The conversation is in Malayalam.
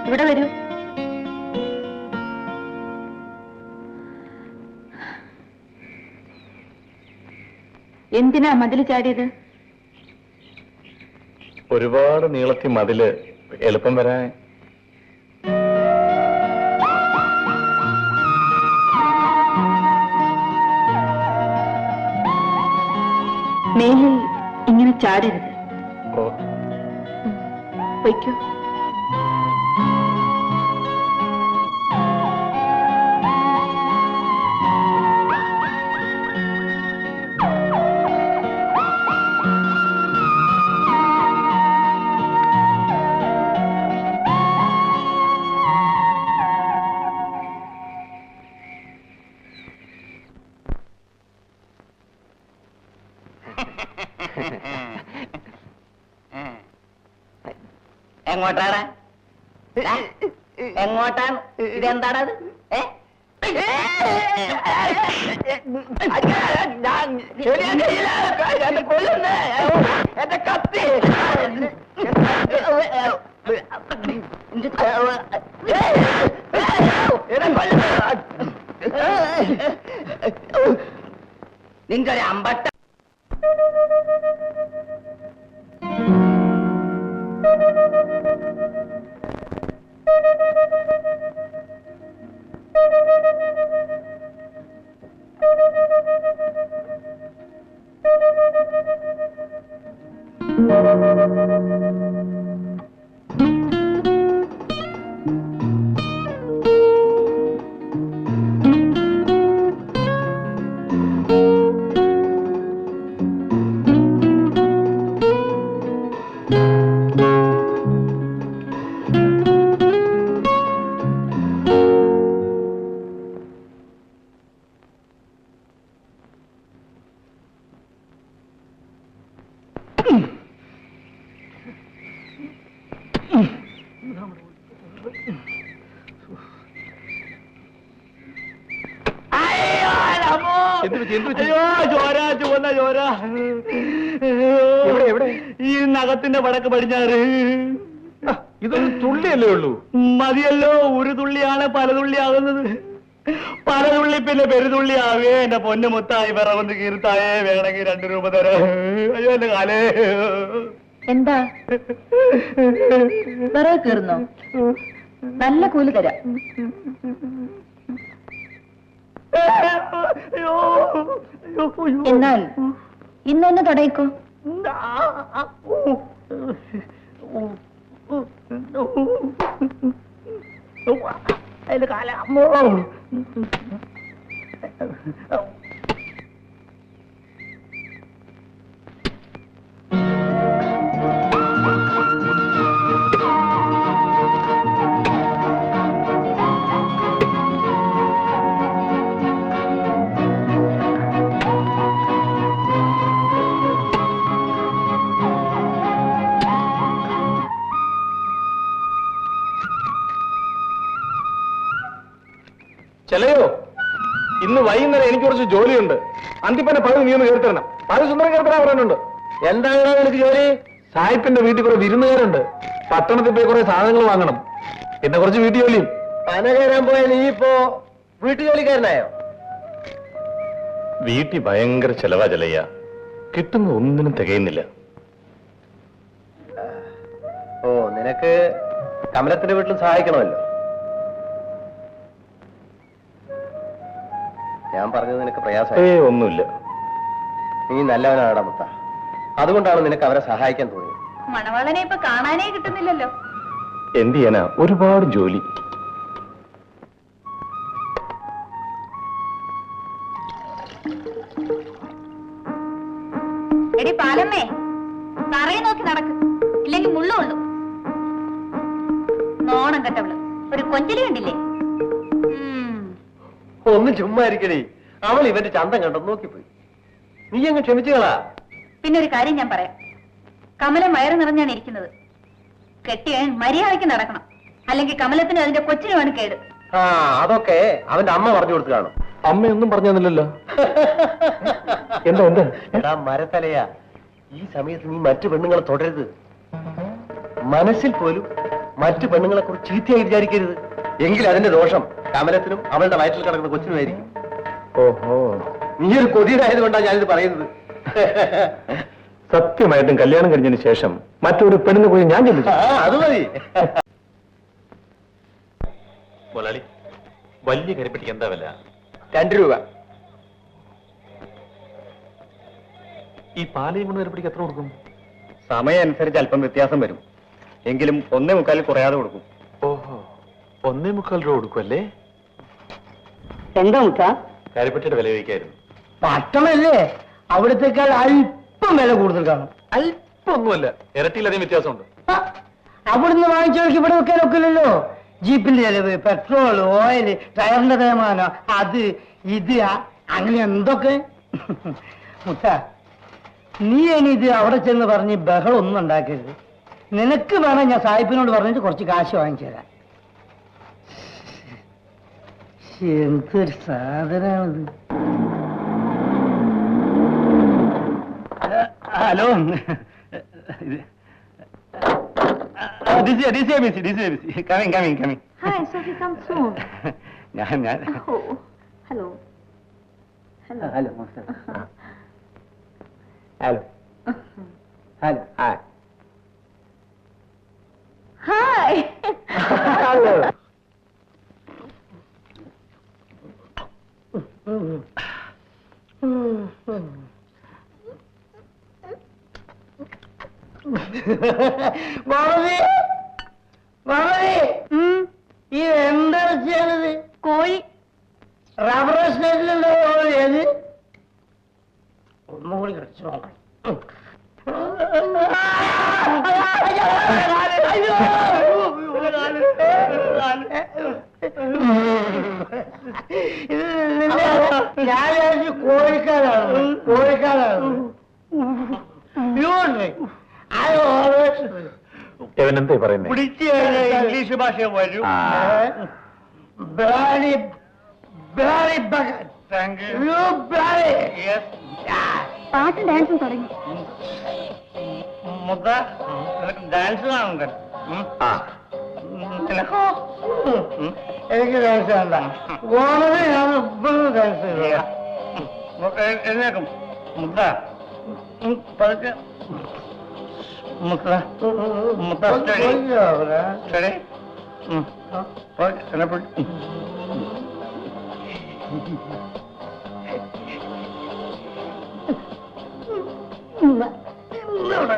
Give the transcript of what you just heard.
ഇവിടെ വരൂ. എന്തിനാ മതില് ചാടിയത്? ഒരുപാട് നീളത്തി മതില് എളുപ്പം വരാൻ. മേലിൽ ഇങ്ങനെ ചാടരുത്. ഓ, വയ്ക്കൂ. എങ്ങോട്ടാണ്? എങ്ങോട്ടാണ്? ഇതെന്താണത്? എന്റെ കത്തി നിന്റെ ഒരു അമ്പട്ട. ഈ നഖത്തിന്റെ വടക്ക് പടിഞ്ഞാറ്. ഇതൊരു തുള്ളിയല്ലേ ഉള്ളൂ. മതിയല്ലോ, ഒരു തുള്ളിയാണ് പല തുള്ളിയാകുന്നത്. പല തുള്ളി പിന്നെ പെരുതുള്ളി ആവേ. എന്റെ പൊന്നു മുത്തായി വിറകൊന്ന് കീർത്തായേ, വേണമെങ്കിൽ 2 രൂപ തരാം. അയ്യോ എന്റെ കാലേ. എന്താ വിറക് കീറുന്നോ? നല്ല കൂലി തരാം. എന്നാൽ ഇന്നൊന്ന് തുടങ്ങിക്കോ. അതിന്റെ കാലമ്മോ. ചെലയോ, ഇന്ന് വൈകുന്നേരം എനിക്ക് കുറച്ച് ജോലിയുണ്ട്. അന്തിപ്പന്നെ പകുതി നീ ഒന്ന് കേൾത്തരണം. പകുതി സുന്ദരം കേൾത്തരാ പറയാനുണ്ട്. എന്താണ് എനിക്ക് ജോലി? സായിപ്പിന്റെ വീട്ടിൽ കുറെ വിരുന്നുകാരുണ്ട്. പട്ടണത്തിൽ പോയി കുറെ സാധനങ്ങൾ വാങ്ങണം. പിന്നെ കുറച്ച് വീട്ടു ജോലിയും. പന കയറാൻ പോയാൽ നീ ഇപ്പോ വീട്ടുജോലിക്കാരനായോ? വീട്ടിൽ ഭയങ്കര ചെലവാ ചെലയ്യ. കിട്ടുന്ന ഒന്നിനും തികയുന്നില്ല. ഓ, നിനക്ക് കമലത്തിന്റെ വീട്ടിലും സഹായിക്കണമല്ലോ. ഞാൻ പറഞ്ഞത് നിനക്ക് പ്രയാസമായി? ഒന്നുമില്ല. നീ നല്ലവനാടാ മുത്ത. അതുകൊണ്ടാണ് നിനക്ക് അവരെ സഹായിക്കാൻ തോന്നിയത്. മണവാളനെ ഇപ്പൊ കാണാനേ കിട്ടുന്നില്ലല്ലോ. എന്ത് ചെയ്യാനാ, ഒരുപാട് ജോലി. എടി പാലമ്മേ, തറയെ നോക്കി നടക്ക്, ഇല്ലെങ്കിൽ മുള്ളുള്ളൂ. നോണം കെട്ടവള് ഒരു കൊഞ്ചലി കണ്ടില്ലേ? ഒന്ന് ചുമ്മാ ഇരിക്കണേ. അവൾ ഇവന്റെ ചന്തം കണ്ടെന്ന് നോക്കിപ്പോയി. നീ അങ്ങ് ക്ഷമിച്ചുകളാ. പിന്നെ ഒരു കാര്യം ഞാൻ പറയാം. കമലം വയറ് നിറഞ്ഞാണ് ഇരിക്കുന്നത്. കെട്ടിയൻ മര്യാദയ്ക്ക് നടക്കണം, അല്ലെങ്കിൽ കമലത്തിന് അതിന്റെ കൊച്ചിനുമാണ് കേട്. ആ, അതൊക്കെ അവന്റെ അമ്മ പറഞ്ഞു കൊടുത്തു കാണും. അമ്മയൊന്നും പറഞ്ഞു തന്നില്ലല്ലോ. എന്താ എന്താ? എടാ മരത്തലയാ, ഈ സമയത്ത് നീ മറ്റു പെണ്ണുങ്ങളെ തുടരുത്. മനസ്സിൽ പോലും മറ്റു പെണ്ണുങ്ങളെ കുറിച്ച് ചീത്തയായി വിചാരിക്കരുത്. എങ്കിൽ അതിന്റെ ദോഷം കമലത്തിനും അവളുടെ വയറ്റിൽ കിടക്കുന്ന കൊച്ചിനുമായിരിക്കും. ഓഹോ, നീ ഒരു കൊതിയനായതുകൊണ്ടാണ് ഞാനിത് പറയുന്നത്. സത്യമായിട്ടും കല്യാണം കഴിഞ്ഞതിന് ശേഷം മറ്റൊരു പെണ്ണിനെ കുറിച്ച് ഞാൻ ചിന്തിച്ചു. അത് മതി. മുതലാളി, വലിയ കരിപ്പെട്ടിക്ക് എന്താ വില? 2 രൂപ. ഈ പാലയും കൊണ്ട് കരിപ്പെട്ടിക്ക് എത്ര കൊടുക്കും? സമയം അനുസരിച്ച് അല്പം വ്യത്യാസം വരും, എങ്കിലും 1.25 കുറയാതെ കൊടുക്കും. ഓഹോ, 1.25 രൂപ കൊടുക്കുമല്ലേ? എന്താ മുത്ത? കരിപ്പെട്ടിയുടെ വില ചോദിക്കായിരുന്നു. പട്ടണല്ലേ, അവിടത്തേക്കാൾ അല്പം വില കൂടുതൽ കാണും. അല്പൊന്നുമല്ല, ഇരട്ടിയിലധികം വ്യത്യാസമുണ്ട്. അവിടുന്ന് വാങ്ങിച്ചവർക്ക് ഇവിടെ വെക്കാൻ ഒക്കില്ലല്ലോ. ജീപ്പിന്റെ ചെലവ്, പെട്രോൾ, ഓയിൽ, ടയറിന്റെ തേമാനം, അത് ഇത് അങ്ങനെ എന്തൊക്കെ. മുത്ത, നീ ഇനി ഇത് അവിടെ ചെന്ന് പറഞ്ഞ് ബഹളം ഒന്നും ഉണ്ടാക്കരുത്. നിനക്ക് വേണം ഞാൻ സാഹിബിനോട് പറഞ്ഞിട്ട് കുറച്ച് കാശ് വാങ്ങിച്ചു തരാം. എന്തൊരു സാധനമാണിത്. Hello, coming. Hi, Sophie, come soon. ഞാൻ Oh, hello. Hello. Hello hello hello Hi. ഇത് എന്താണ് ചെയ്യണത്? കോഴി. റബ്ബർ സ്റ്റേറ്റിലുണ്ടോ ഏത്? ഒന്നും കൂടി കടിച്ചു നോക്കണം. ഞാൻ വിചാരിച്ചു കോഴിക്കാരാണ്. ഇവനെന്താ പറയുന്നത്? പിടിച്ചു കഴിഞ്ഞാൽ ഇംഗ്ലീഷ് ഭാഷ വരും. പാട്ടും ഡാൻസും തുടങ്ങി. മുദ്ദ, നിനക്ക് ഡാൻസ് കാണുന്നുണ്ട്. എനിക്ക് ഡാൻസ് വേണ്ട. ഓണത് ഞാൻ ഇപ്പോഴും ഡാൻസ് ചെയ്യാം. എഴുന്നേക്കും. മുദ്ദ, പതുക്കെ. മുദ്ദ, സ്റ്റഡി. എന്നെ ഇവിടെ